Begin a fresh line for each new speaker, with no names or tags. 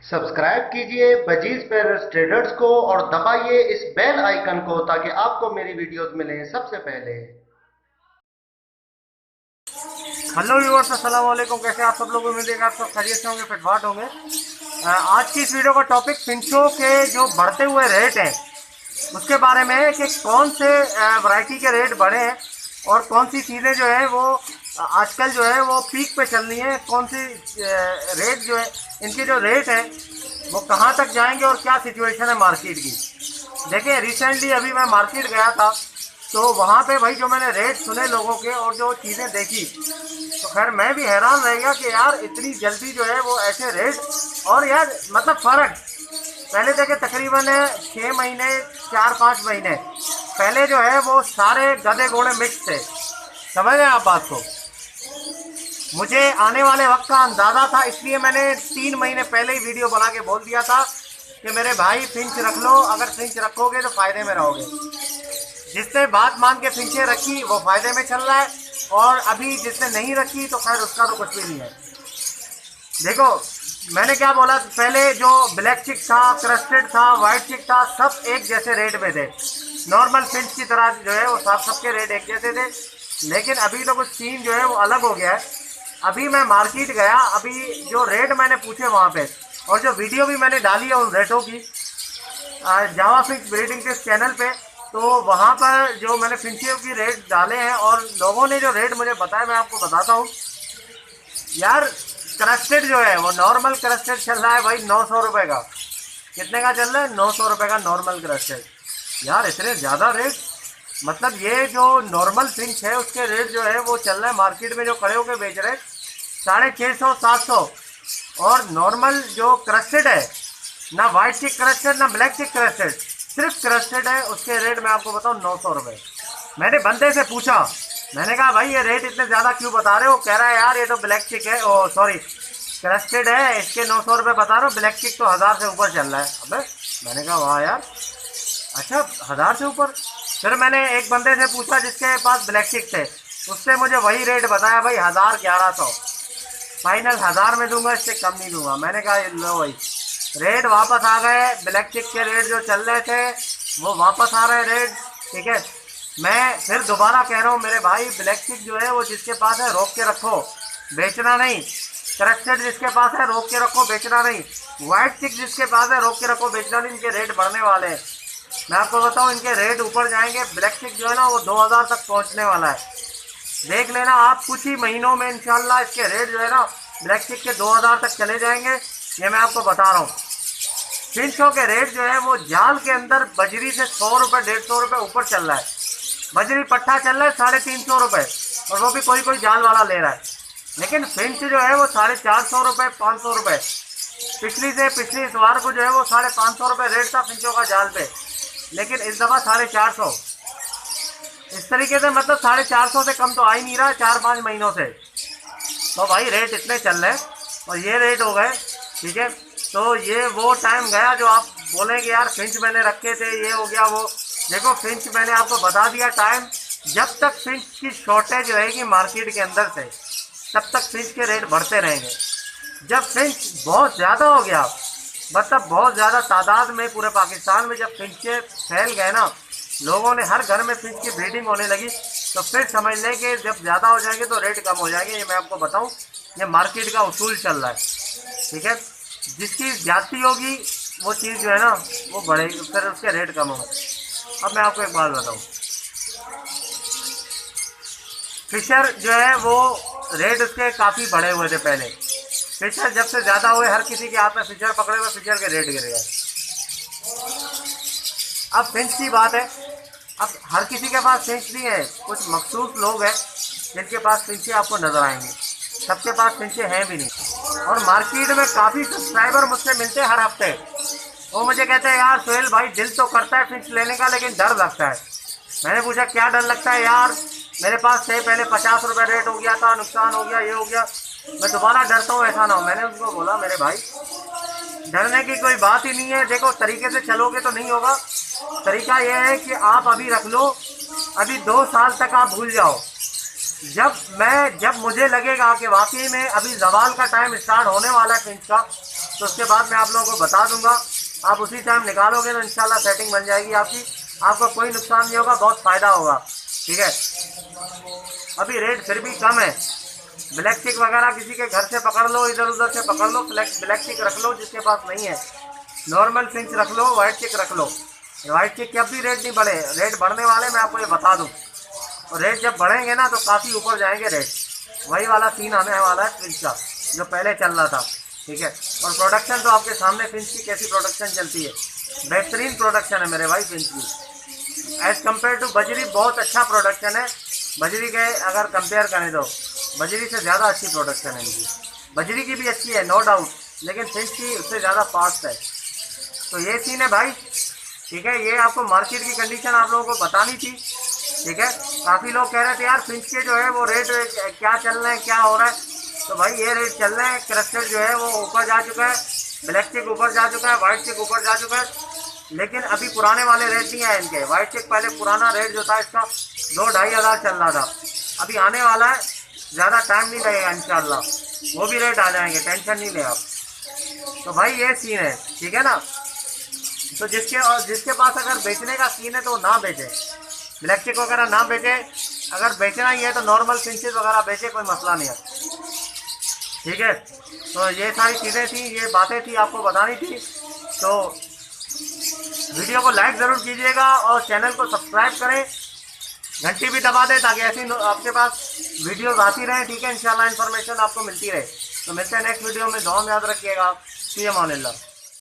Subscribe कीजिए budgies पेरस traders को और दबाइए इस बेल आइकन को ताकि आपको मेरी वीडियोस मिलें सबसे पहले।
हेलो व्यूअर्स, अस्सलाम वालेकुम। कैसे आप सब लोग? उम्मीद है कि आप सब खैरियत से होंगे, फिटफाट होंगे। आज की इस वीडियो का टॉपिक फिंचो के जो बढ़ते हुए रेट हैं उसके बारे में है कि कौन से वैरायटी के रेट बढ़े हैं और कौन सी चीज़ें जो है वो आजकल जो है वो पीक पे चल रही हैं। कौन सी रेट जो है, इनके जो रेट हैं वो कहाँ तक जाएंगे और क्या सिचुएशन है मार्केट की। देखिए, रिसेंटली अभी मैं मार्केट गया था तो वहाँ पे भाई जो मैंने रेट सुने लोगों के और जो चीज़ें देखी, तो खैर मैं भी हैरान रह गया कि यार इतनी जल्दी जो है वो ऐसे रेट। और यार मतलब फ़र्क पहले देखे तकरीबन 6 महीने 4-5 महीने पहले जो है वो सारे गधे घोड़े मिक्स थे। समझ रहे हैं आप बात को? मुझे आने वाले वक्त का अंदाज़ा था, इसलिए मैंने 3 महीने पहले ही वीडियो बना के बोल दिया था कि मेरे भाई फिंच रख लो, अगर फिंच रखोगे तो फ़ायदे में रहोगे। जिसने बात मान के फिंचें रखी वो फ़ायदे में चल रहा है, और अभी जिसने नहीं रखी तो खैर उसका तो कुछ भी नहीं है। देखो, मैंने क्या बोला पहले, जो ब्लैक चिक था, क्रस्टेड था, वाइट चिक था, सब एक जैसे रेट में थे। नॉर्मल फिंच की तरह जो है वो सबके रेट एक जैसे थे। लेकिन अभी तो कुछ सीन जो है वो अलग हो गया है। अभी मैं मार्केट गया, अभी जो रेट मैंने पूछे वहाँ पे और जो वीडियो भी मैंने डाली है उन रेटों की जावा फिंच ब्रीडिंग के चैनल पे, तो वहाँ पर जो मैंने फिंचियों की रेट डाले हैं और लोगों ने जो रेट मुझे बताया मैं आपको बताता हूँ। यार क्रस्टेड जो है वो नॉर्मल क्रस्टेड चल रहा है भाई 900 रुपये का। कितने का चल रहा है? 900 रुपये का नॉर्मल क्रस्टेड। यार इतने ज़्यादा रेट, मतलब ये जो नॉर्मल फिंच है उसके रेट जो है वो चल रहा है मार्केट में जो खड़े होकर बेच रहे हैं 650-700। और नॉर्मल जो क्रस्टेड है, ना वाइट चिक क्रस्टेड ना ब्लैक चिक क्रस्टेड, सिर्फ क्रस्टेड है, उसके रेट मैं आपको बताऊँ 900 रुपये। मैंने बंदे से पूछा, मैंने कहा भाई ये रेट इतने ज़्यादा क्यों बता रहे हो? कह रहा है यार ये तो ब्लैक चिक है, ओ सॉरी क्रस्टेड है, इसके 900 रुपये बता रहे हो, ब्लैक चिक तो 1000 से ऊपर चल रहा है। अबे मैंने कहा वाह यार, अच्छा 1000 से ऊपर। फिर मैंने एक बंदे से पूछा जिसके पास ब्लैक चिक थे, उसने मुझे वही रेट बताया भाई 1000-1100। फाइनल 1000 में दूंगा, इससे कम नहीं दूंगा। मैंने कहा लो भाई, रेट वापस आ गए। ब्लैक चिक के रेट जो चल रहे थे वो वापस आ रहे रेट। ठीक है, मैं फिर दोबारा कह रहा हूँ मेरे भाई, ब्लैक चिक जो है वो जिसके पास है रोक के रखो, बेचना नहीं। क्रस्टेड जिसके पास है रोक के रखो, बेचना नहीं। वाइट चिक जिसके पास है रोक के रखो, बेचना नहीं। इनके रेट बढ़ने वाले हैं, मैं आपको बताऊँ, इनके रेट ऊपर जाएंगे। ब्लैक चिक जो है ना वो 2000 तक पहुँचने वाला है। देख लेना आप, कुछ ही महीनों में इंशाल्लाह इसके रेट जो है ना ब्लैक चिक के 2000 तक चले जाएंगे, ये मैं आपको बता रहा हूँ। फिंचों के रेट जो है वो जाल के अंदर बजरी से 100 रुपये 150 रुपये ऊपर चल रहा है। बजरी पट्टा चल रहा है 350 रुपये, और वो भी कोई कोई जाल वाला ले रहा है। लेकिन फिंच जो है वो 450 रुपये 500 रुपये। पिछली इस बार को जो है वो 550 रुपये रेट था फिंचों का जाल पे, लेकिन इस दफ़ा 450। इस तरीके से मतलब 450 से कम तो आ ही नहीं रहा 4-5 महीनों से। तो भाई रेट इतने चल रहे हैं और ये रेट हो गए। ठीक है, तो ये वो टाइम गया जो आप बोलेंगे यार फिंच मैंने रखे थे, ये हो गया वो। देखो, फिंच मैंने आपको बता दिया टाइम, जब तक फिंच की शॉर्टेज रहेगी मार्केट के अंदर से तब तक फिंच के रेट बढ़ते रहेंगे। जब फिंच बहुत ज़्यादा हो गया, मतलब बहुत ज़्यादा तादाद में पूरे पाकिस्तान में जब फिंचे फैल गए ना, लोगों ने हर घर में फिंच की ब्रीडिंग होने लगी, तो फिर समझ लें कि जब ज़्यादा हो जाएंगे तो रेट कम हो जाएंगे। ये मैं आपको बताऊं, ये मार्केट का उसूल चल रहा है। ठीक है, जिसकी जाती होगी वो चीज़ जो है ना वो बढ़ेगी, फिर उसके रेट कम होंगे। अब मैं आपको एक बात बताऊँ, फिशर जो है वो रेट उसके काफ़ी बढ़े हुए थे पहले। फिशर जब से ज़्यादा हुए, हर किसी के हाथ में फिशर पकड़े हुए, फिशर के रेट गिर गए। अब फिंच की बात है, अब हर किसी के पास फिंच नहीं है, कुछ मखसूस लोग हैं जिनके पास फिंचे आपको नज़र आएंगे, सबके पास फिंचे हैं भी नहीं। और मार्केट में काफ़ी सब्सक्राइबर मुझसे मिलते हैं हर हफ्ते, वो मुझे कहते हैं यार सोहेल भाई दिल तो करता है फिंच लेने का लेकिन डर लगता है। मैंने पूछा क्या डर लगता है? यार मेरे पास से पहले 50 रुपये रेट हो गया था, नुकसान हो गया, ये हो गया, मैं दोबारा डरता हूँ ऐसा ना हो। मैंने उनको बोला मेरे भाई डरने की कोई बात ही नहीं है, देखो तरीके से चलोगे तो नहीं होगा। तरीका यह है कि आप अभी रख लो, अभी 2 साल तक आप भूल जाओ। जब मुझे लगेगा कि वाकई में अभी जवाल का टाइम स्टार्ट होने वाला है फिंच का, तो उसके बाद मैं आप लोगों को बता दूंगा, आप उसी टाइम निकालोगे तो इंशाल्लाह सेटिंग बन जाएगी आपकी, आपको कोई नुकसान नहीं होगा, बहुत फ़ायदा होगा। ठीक है, अभी रेट फिर भी कम है। ब्लैक चिक वगैरह किसी के घर से पकड़ लो, इधर उधर से पकड़ लो, ब्लैक चिक रख लो जिसके पास नहीं है, नॉर्मल फिंच रख लो, वाइट चिक रख लो। वाइट चिक के अब भी रेट नहीं बढ़े, रेट बढ़ने वाले मैं आपको ये बता दूँ। और रेट जब बढ़ेंगे ना तो काफ़ी ऊपर जाएंगे रेट, वही वाला सीन आने वाला है फिंच का जो पहले चल रहा था। ठीक है, और प्रोडक्शन तो आपके सामने फिंच की कैसी प्रोडक्शन चलती है, बेहतरीन प्रोडक्शन है मेरे भाई फिंच की। एज़ कम्पेयर टू बजरी बहुत अच्छा प्रोडक्शन है, बजरी के अगर कंपेयर करें तो बजरी से ज़्यादा अच्छी प्रोडक्शन है इनकी। बजरी की भी अच्छी है नो डाउट, लेकिन फिंच की उससे ज़्यादा फास्ट है। तो ये सीन है भाई। ठीक है, ये आपको मार्केट की कंडीशन आप लोगों को बतानी थी। ठीक है, काफ़ी लोग कह रहे थे यार फिंच के जो है वो रेट क्या चल रहे हैं, क्या हो रहा है। तो भाई ये रेट चल रहे हैं, क्रस्टेड जो है वो ऊपर जा चुका है, ब्लैक चिक ऊपर जा चुका है, वाइट चिक ऊपर जा चुका है, लेकिन अभी पुराने वाले रेट नहीं आए इनके। वाइट चिक पहले पुराना रेट जो था इसका 2-2.5 हज़ार चल रहा था, अभी आने वाला है, ज़्यादा टाइम नहीं लगेगा इंशाल्लाह वो भी रेट आ जाएंगे, टेंशन नहीं ले आप। तो भाई ये सीन है। ठीक है ना, तो जिसके पास अगर बेचने का सीन है तो ना बेचे, ब्लैक चिक वगैरह ना बेचे, अगर बेचना ही है तो नॉर्मल फिंचेस वगैरह बेचे, कोई मसला नहीं है। ठीक है, तो ये सारी चीज़ें थी, ये बातें थी आपको बतानी थी। तो वीडियो को लाइक ज़रूर कीजिएगा और चैनल को सब्सक्राइब करें, घंटी भी दबा दें ताकि ऐसी आपके पास वीडियोस आती रहें। ठीक है, इंशाल्लाह इन्फॉर्मेशन आपको मिलती रहे। तो मिलते हैं नेक्स्ट वीडियो में, दुआ में याद रखिएगा। फ़ी अमान अल्लाह।